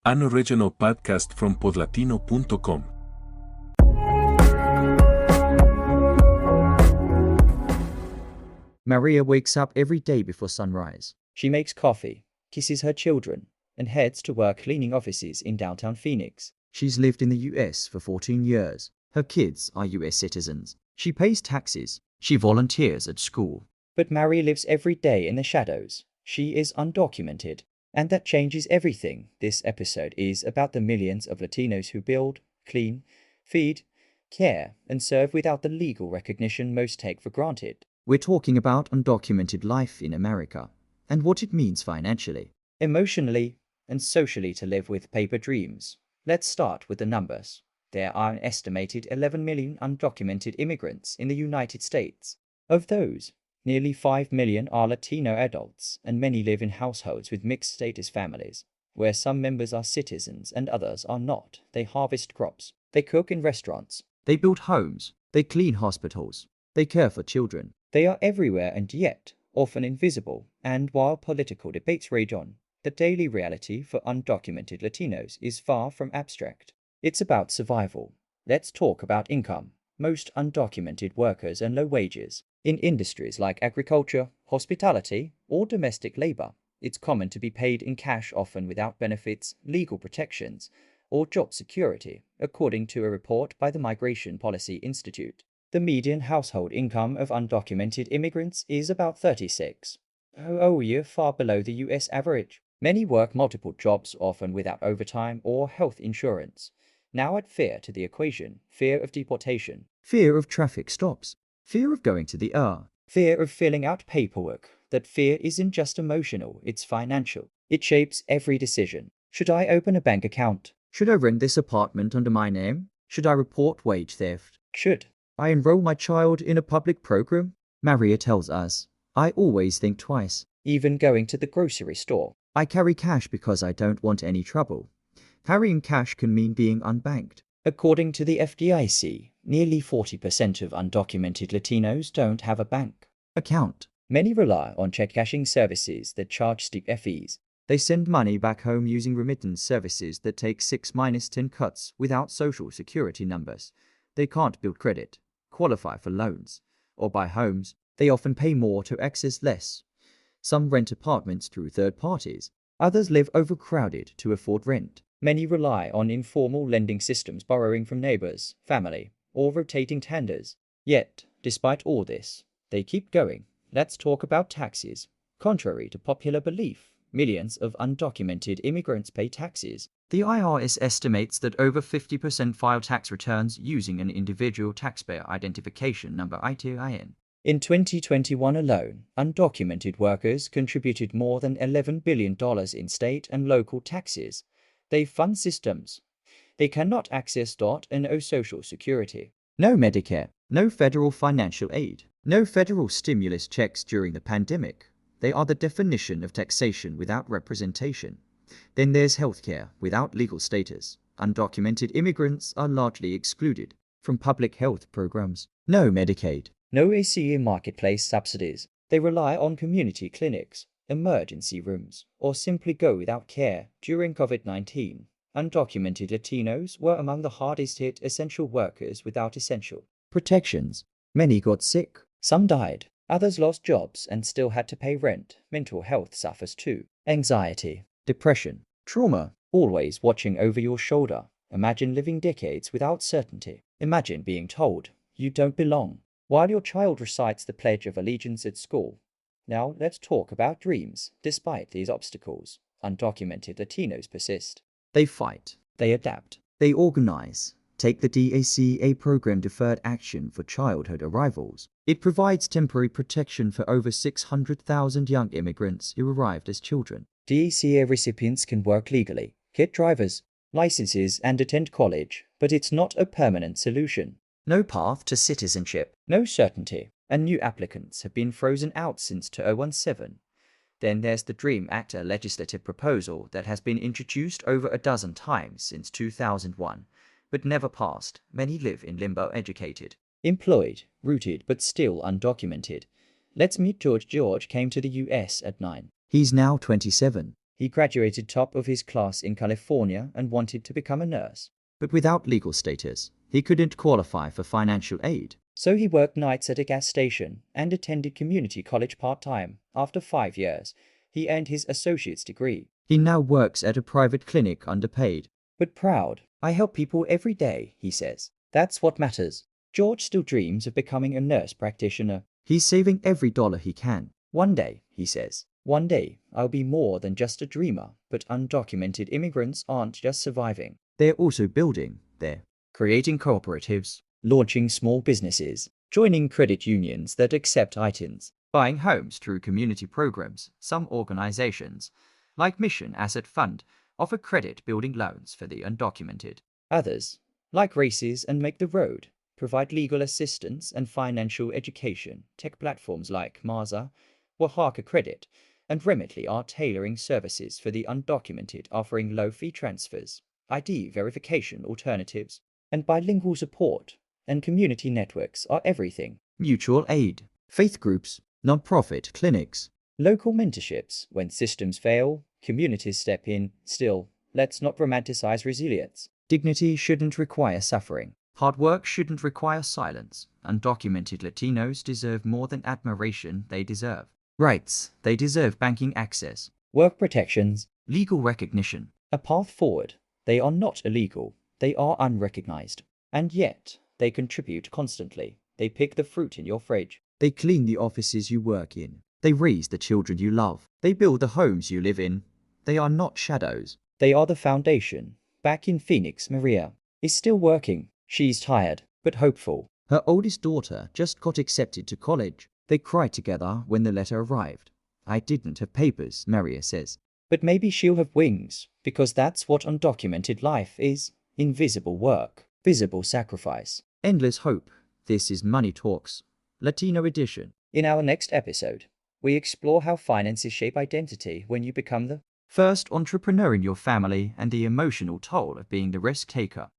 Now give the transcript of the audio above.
An original podcast from podlatino.com. Maria wakes up every day before sunrise. She makes coffee, kisses her children, and heads to work cleaning offices in downtown Phoenix. She's lived in the US for 14 years. Her kids are US citizens. She pays taxes. She volunteers at school. But Maria lives every day in the shadows. She is undocumented. And that changes everything. This episode is about the millions of Latinos who build, clean, feed, care, and serve without the legal recognition most take for granted. We're talking about undocumented life in America and what it means financially, emotionally, and socially to live with paper dreams. Let's start with the numbers. There are an estimated 11 million undocumented immigrants in the United States. Of those, nearly 5 million are Latino adults, and many live in households with mixed-status families, where some members are citizens and others are not. They harvest crops, they cook in restaurants, they build homes, they clean hospitals, they care for children. They are everywhere and yet often invisible, and while political debates rage on, the daily reality for undocumented Latinos is far from abstract. It's about survival. Let's talk about income. Most undocumented workers earn low wages. In industries like agriculture, hospitality, or domestic labor, it's common to be paid in cash, often without benefits, legal protections, or job security, according to a report by the Migration Policy Institute. The median household income of undocumented immigrants is about $36,000 a year, far below the US average. Many work multiple jobs, often without overtime or health insurance. Now add fear to the equation: fear of deportation, fear of traffic stops, fear of going to the ER, fear of filling out paperwork. That fear isn't just emotional, it's financial. It shapes every decision. Should I open a bank account? Should I rent this apartment under my name? Should I report wage theft? Should I enroll my child in a public program? Maria tells us, I always think twice. Even going to the grocery store. I carry cash because I don't want any trouble. Carrying cash can mean being unbanked. According to the FDIC, nearly 40% of undocumented Latinos don't have a bank account. Many rely on check cashing services that charge steep fees. They send money back home using remittance services that take 6-10 cuts without social security numbers. They can't build credit, qualify for loans, or buy homes. They often pay more to access less. Some rent apartments through third parties. Others live overcrowded to afford rent. Many rely on informal lending systems, borrowing from neighbors, family, or rotating tenders. Yet, despite all this, they keep going. Let's talk about taxes. Contrary to popular belief, millions of undocumented immigrants pay taxes. The IRS estimates that over 50% file tax returns using an individual taxpayer identification number (ITIN). In 2021 alone, undocumented workers contributed more than $11 billion in state and local taxes. They fund systems they cannot access. No Social Security, no Medicare, no federal financial aid, no federal stimulus checks during the pandemic. They are the definition of taxation without representation. Then there's healthcare without legal status. Undocumented immigrants are largely excluded from public health programs. No Medicaid, no ACA marketplace subsidies. They rely on community clinics, emergency rooms, or simply go without care. During COVID-19, undocumented Latinos were among the hardest hit essential workers without essential protections. Many got sick, some died, others lost jobs and still had to pay rent. Mental health suffers too. Anxiety, depression, trauma, always watching over your shoulder. Imagine living decades without certainty. Imagine being told you don't belong while your child recites the Pledge of Allegiance at school. Now let's talk about dreams. Despite these obstacles, undocumented Latinos persist. They fight, they adapt, they organize. Take the DACA program, Deferred Action for Childhood Arrivals. It provides temporary protection for over 600,000 young immigrants who arrived as children. DACA recipients can work legally, get driver's licenses, and attend college, but it's not a permanent solution. No path to citizenship, no certainty, and new applicants have been frozen out since 2017. Then there's the DREAM Act, a legislative proposal that has been introduced over a dozen times since 2001, but never passed. Many live in limbo, educated, employed, rooted, but still undocumented. Let's meet George. George came to the US at 9. He's now 27. He graduated top of his class in California and wanted to become a nurse. But without legal status, he couldn't qualify for financial aid. So he worked nights at a gas station and attended community college part-time. After 5 years, he earned his associate's degree. He now works at a private clinic underpaid, but proud. I help people every day, he says. That's what matters. George still dreams of becoming a nurse practitioner. He's saving every dollar he can. One day, he says, one day I'll be more than just a dreamer. But undocumented immigrants aren't just surviving. They're also building. They're creating cooperatives, launching small businesses, joining credit unions that accept ITINs, buying homes through community programs. Some organizations, like Mission Asset Fund, offer credit building loans for the undocumented. Others, like Races and Make the Road, provide legal assistance and financial education. Tech platforms like Marza, Oaxaca Credit, and Remitly are tailoring services for the undocumented, offering low-fee transfers, ID verification alternatives, and bilingual support. And community networks are everything. Mutual aid, faith groups, non-profit clinics, local mentorships. When systems fail, communities step in. Still, let's not romanticize resilience. Dignity shouldn't require suffering. Hard work shouldn't require silence. Undocumented Latinos deserve more than admiration. They deserve rights. They deserve banking access, work protections, legal recognition, a path forward. They are not illegal. They are unrecognized. And yet, they contribute constantly. They pick the fruit in your fridge. They clean the offices you work in. They raise the children you love. They build the homes you live in. They are not shadows. They are the foundation. Back in Phoenix, Maria is still working. She's tired, but hopeful. Her oldest daughter just got accepted to college. They cried together when the letter arrived. I didn't have papers, Maria says. But maybe she'll have wings, because that's what undocumented life is. Invisible work, visible sacrifice, endless hope. This is Money Talks, Latino edition. In our next episode, we explore how finances shape identity when you become the first entrepreneur in your family and the emotional toll of being the risk taker.